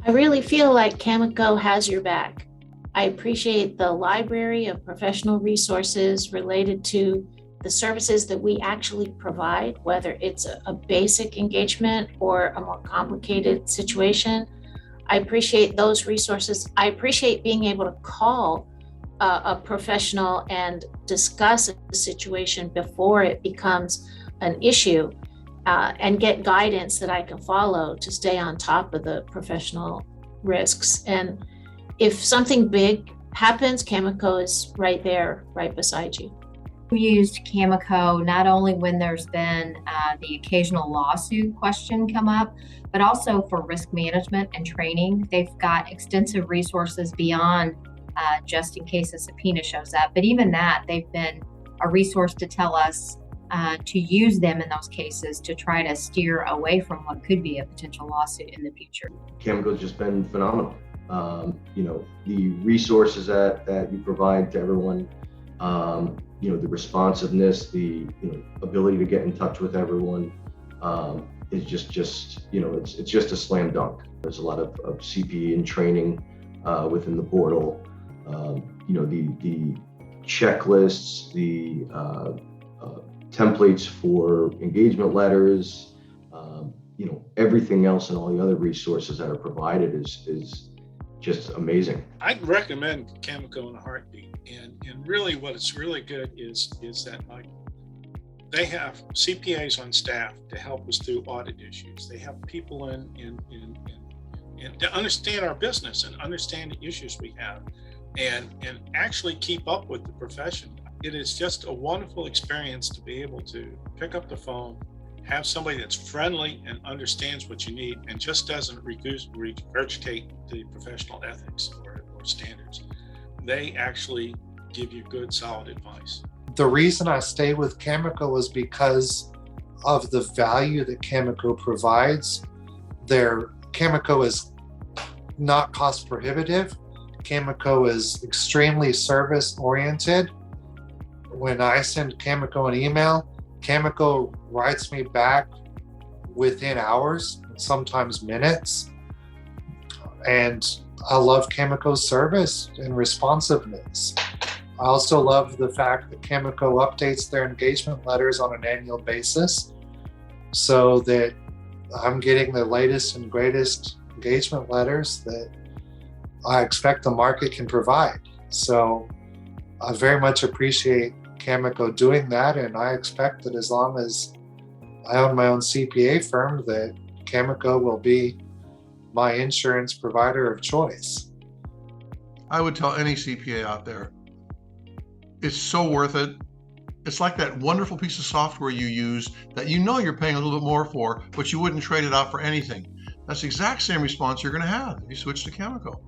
I really feel like CAMICO has your back. I appreciate the library of professional resources related to the services that we actually provide, whether it's a basic engagement or a more complicated situation. I appreciate those resources. I appreciate being able to call a professional and discuss a situation before it becomes an issue, and get guidance that I can follow to stay on top of the professional risks. And if something big happens, CAMICO is right there, right beside you. We used CAMICO not only when there's been the occasional lawsuit question come up, but also for risk management and training. They've got extensive resources beyond just in case a subpoena shows up. But even that, they've been a resource to tell us to use them in those cases to try to steer away from what could be a potential lawsuit in the future. CAMICO's just been phenomenal. The resources that you provide to everyone, the responsiveness, the ability to get in touch with everyone is just it's just a slam dunk. There's a lot of CPE and training within the portal. The checklists, the templates for engagement letters, everything else and all the other resources that are provided is just amazing. I'd recommend CAMICO in a heartbeat. And really what it's really good is that they have CPAs on staff to help us through audit issues. They have people in to understand our business and understand the issues we have and actually keep up with the profession. It is just a wonderful experience to be able to pick up the phone, have somebody that's friendly and understands what you need and just doesn't regurgitate the professional ethics or standards. They actually give you good, solid advice. The reason I stay with CAMICO is because of the value that CAMICO provides. CAMICO is not cost prohibitive. CAMICO is extremely service oriented. When I send CAMICO an email, CAMICO writes me back within hours, sometimes minutes. And I love CAMICO's service and responsiveness. I also love the fact that CAMICO updates their engagement letters on an annual basis so that I'm getting the latest and greatest engagement letters that I expect the market can provide. So I very much appreciate CAMICO doing that, and I expect that as long as I own my own CPA firm, that CAMICO will be my insurance provider of choice. I would tell any CPA out there, it's so worth it. It's like that wonderful piece of software you use that you're paying a little bit more for, but you wouldn't trade it out for anything. That's the exact same response you're going to have if you switch to CAMICO.